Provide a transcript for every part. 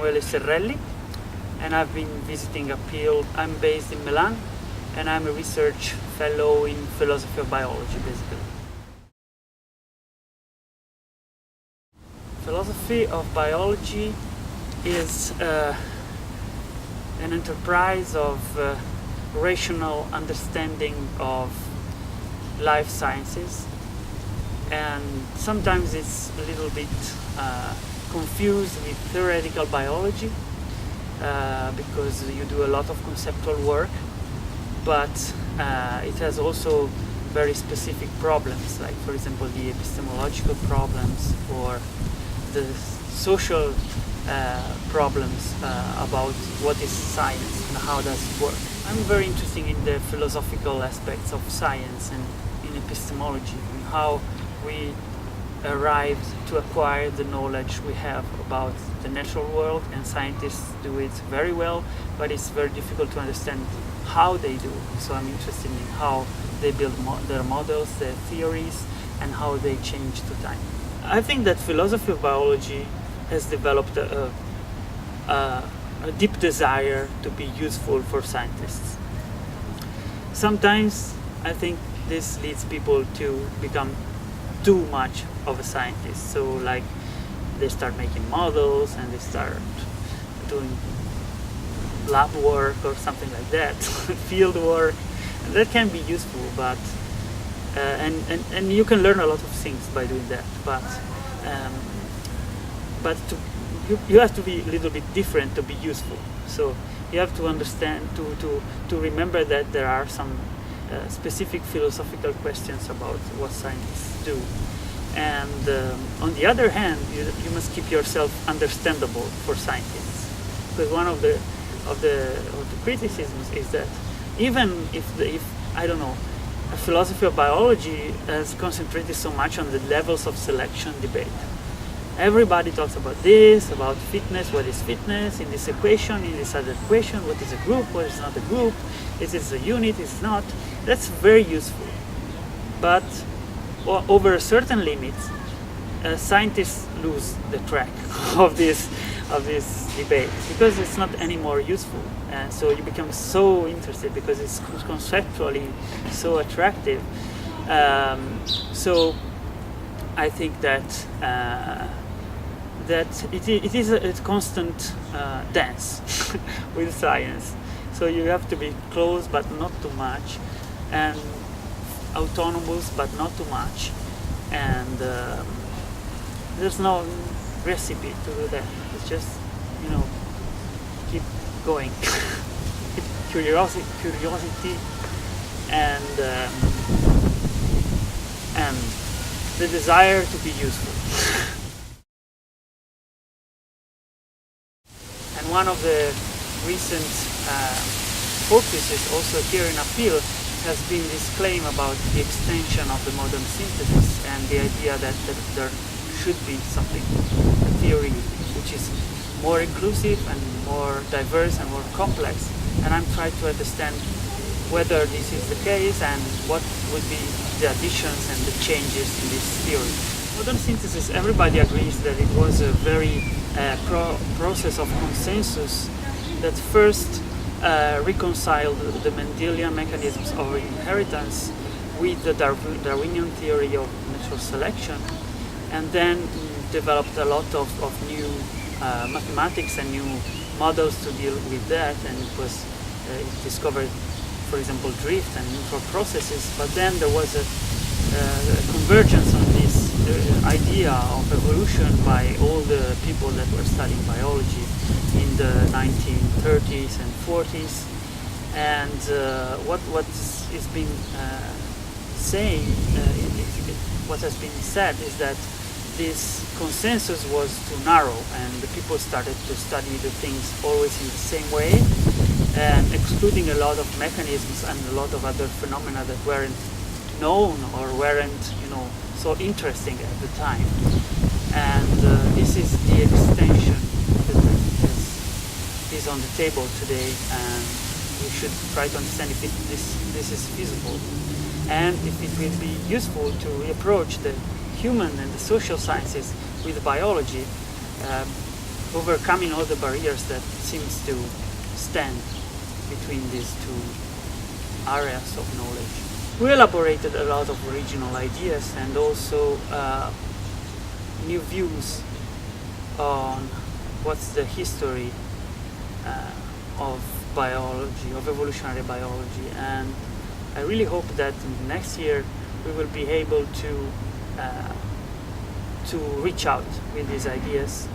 Emanuele Serrelli, and I've been visiting AppEEL. I'm based in Milan, and I'm a research fellow in philosophy of biology, basically. Philosophy of biology is an enterprise of rational understanding of life sciences, and sometimes it's a little bit confused with theoretical biology because you do a lot of conceptual work, but it has also very specific problems, like for example the epistemological problems or the social problems about what is science and how does it work. I'm very interested in the philosophical aspects of science and in epistemology and how we arrived to acquire the knowledge we have about the natural world, and scientists do it very well, but it's very difficult to understand how they do. So I'm interested in how they build their models, their theories, and how they change to time. I think that philosophy of biology has developed a deep desire to be useful for scientists. Sometimes I think this leads people to become too much of a scientist. So like they start making models and they start doing lab work or something like that, field work, and that can be useful, but and you can learn a lot of things by doing that, but you have to be a little bit different to be useful. So you have to understand, to remember that there are some specific philosophical questions about what scientists do, and on the other hand, you must keep yourself understandable for scientists, because one of the criticisms is that even if I don't know, a philosophy of biology has concentrated so much on the levels of selection debate. Everybody talks about this, about fitness, what is fitness, in this equation, in this other equation, what is a group, what is not a group, is it a unit, is it not. That's very useful. But over a certain limit, scientists lose the track of this debate, because it's not anymore useful, and so you become so interested because it's conceptually so attractive. So I think that it is a constant dance with science. So you have to be close but not too much, and autonomous but not too much, and there's no recipe to do that. It's just, keep going. curiosity and the desire to be useful. And one of the recent focuses also here in AppEEL has been this claim about the extension of the modern synthesis and the idea that there should be something, a theory which is more inclusive and more diverse and more complex. And I'm trying to understand whether this is the case and what would be the additions and the changes in this theory. Modern synthesis, everybody agrees that it was a very process of consensus that first reconciled the Mendelian mechanisms of inheritance with the Darwinian theory of natural selection, and then developed a lot of new mathematics and new models to deal with that, and it discovered, for example, drift and neutral processes. But then there was a convergence on this idea of evolution by all the people that were studying biology in the 1930s and 40s, and what is being what has been said is that this consensus was too narrow, and the people started to study the things always in the same way, and excluding a lot of mechanisms and a lot of other phenomena that weren't known or weren't, so interesting at the time. And this is the extension that is on the table today, and we should try to understand if this is feasible, and if it will be useful to approach the human and the social sciences with biology, overcoming all the barriers that seems to stand between these two areas of knowledge. We elaborated a lot of original ideas and also new views on what's the history of biology, of evolutionary biology, and I really hope that next year we will be able to reach out with these ideas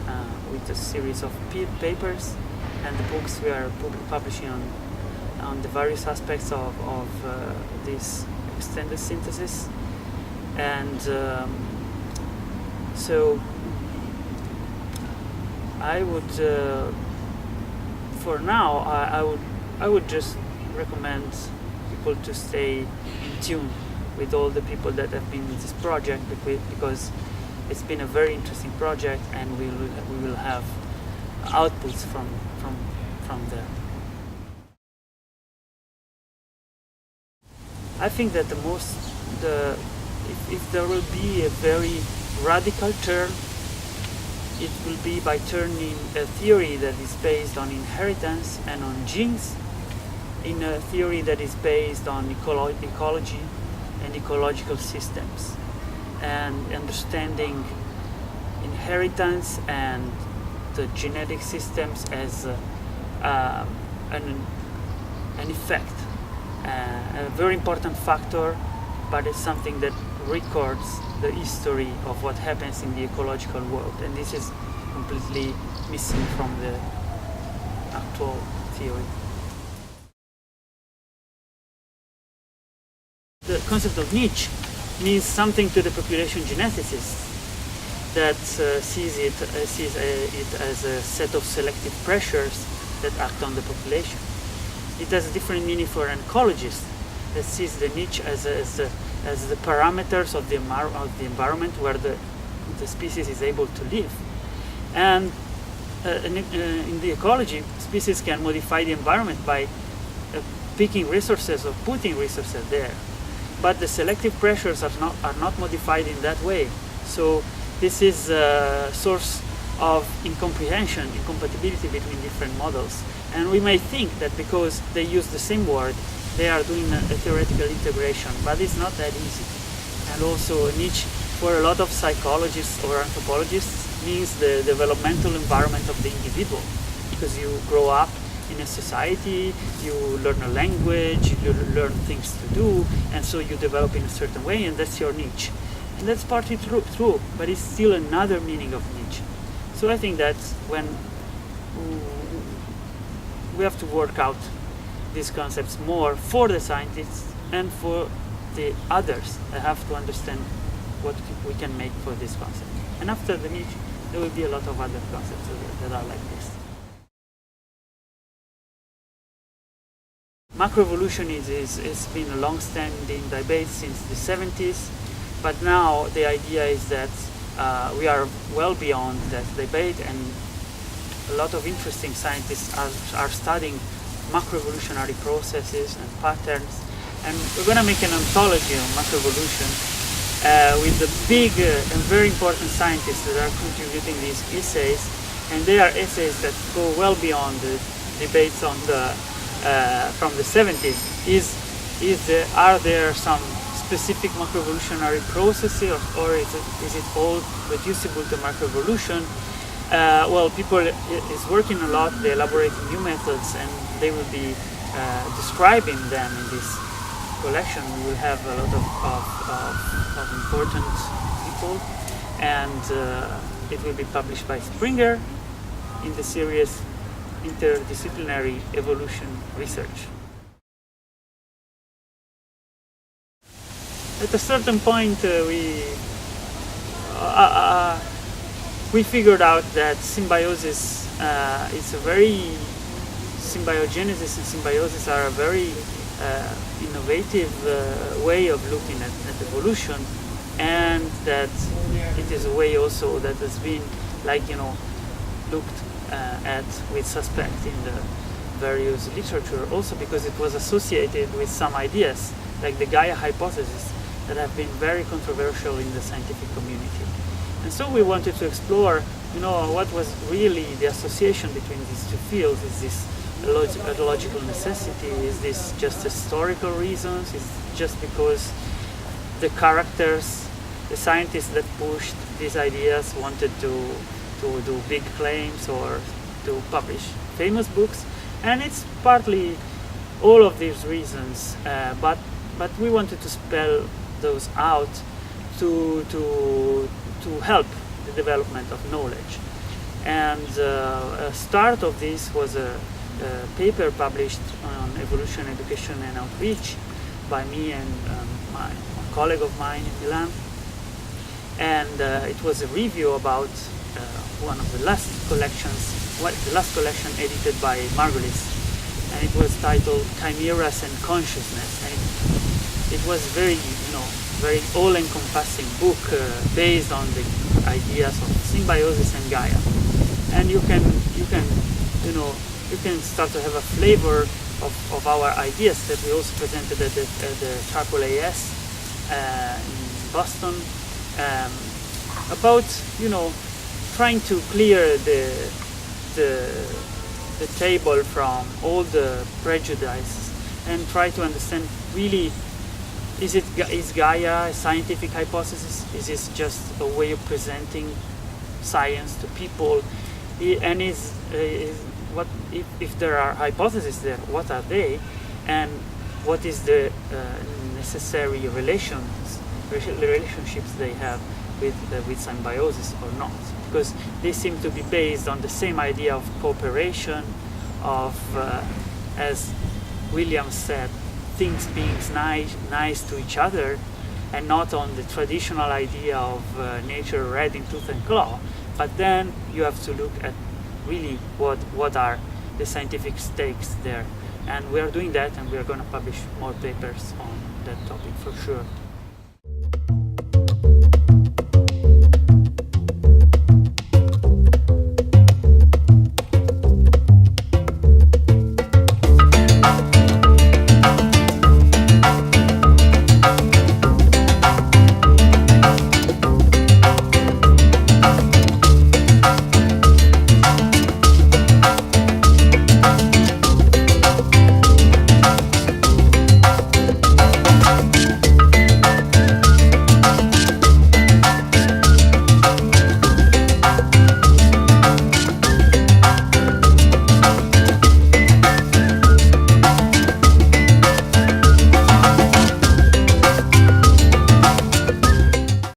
with a series of papers and the books we are publishing on the various aspects of this extended synthesis. And so I would, for now, I would just recommend people to stay in tune with all the people that have been in this project, because it's been a very interesting project, and we will have outputs from there. I think that if there will be a very radical turn, it will be by turning a theory that is based on inheritance and on genes in a theory that is based on ecology and ecological systems, and understanding inheritance and the genetic systems as an effect, a very important factor, but it's something that records the history of what happens in the ecological world, and this is completely missing from the actual theory. The concept of niche means something to the population geneticist that sees it as a set of selective pressures that act on the population. It has a different meaning for an ecologist that sees the niche as the parameters of the environment where the species is able to live. And in the ecology, species can modify the environment by picking resources or putting resources there. But the selective pressures are not modified in that way. So this is a source of incompatibility between different models. And we may think that because they use the same word, they are doing a theoretical integration, but it's not that easy. And also a niche for a lot of psychologists or anthropologists means the developmental environment of the individual, because you grow up in a society, you learn a language, you learn things to do, and so you develop in a certain way, and that's your niche. And that's partly true, but it's still another meaning of niche. So I think that when we have to work out these concepts more for the scientists and for the others that have to understand what we can make for this concept. And after the niche, there will be a lot of other concepts that are like this. Macroevolution has been a long-standing debate since the 70s, but now the idea is that we are well beyond that debate, and a lot of interesting scientists are studying macroevolutionary processes and patterns, and we're going to make an anthology on macroevolution with the big and very important scientists that are contributing these essays, and they are essays that go well beyond the debates on the from the 70s. Are there some specific macroevolutionary processes, or is it all reducible to macroevolution? Well, people is working a lot, they're elaborating new methods, and they will be describing them in this collection. We will have a lot of important people, and it will be published by Springer in the series Interdisciplinary Evolution Research. At a certain point, we figured out that symbiosis is a very symbiogenesis and symbiosis are a very innovative way of looking at evolution, and that it is a way also that has been looked at with suspect in the various literature, also because it was associated with some ideas like the Gaia hypothesis that have been very controversial in the scientific community. And so we wanted to explore what was really the association between these two fields? Is this a logical necessity? Is this just historical reasons? Is it just because the characters, the scientists that pushed these ideas wanted to do big claims or to publish famous books? And it's partly all of these reasons, but we wanted to spell those out to help the development of knowledge. And a start of this was a paper published on evolution, education and outreach by me and my colleague of mine in Milan. And it was a review about one of the last collections, the last collection edited by Margulis, and it was titled Chimeras and Consciousness. And it was very all-encompassing book based on the ideas of symbiosis and Gaia. And you can start to have a flavor of our ideas that we also presented at the Charcoal AS in Boston, about trying to clear the table from all the prejudices and try to understand really, is Gaia a scientific hypothesis? Is this just a way of presenting science to people? And what if there are hypotheses there? What are they? And what is the necessary relationships they have with symbiosis or not? Because they seem to be based on the same idea of cooperation, of as Williams said, things being nice to each other, and not on the traditional idea of nature red in tooth and claw. But then you have to look at really what are the scientific stakes there. And we are doing that, and we are going to publish more papers on that topic for sure.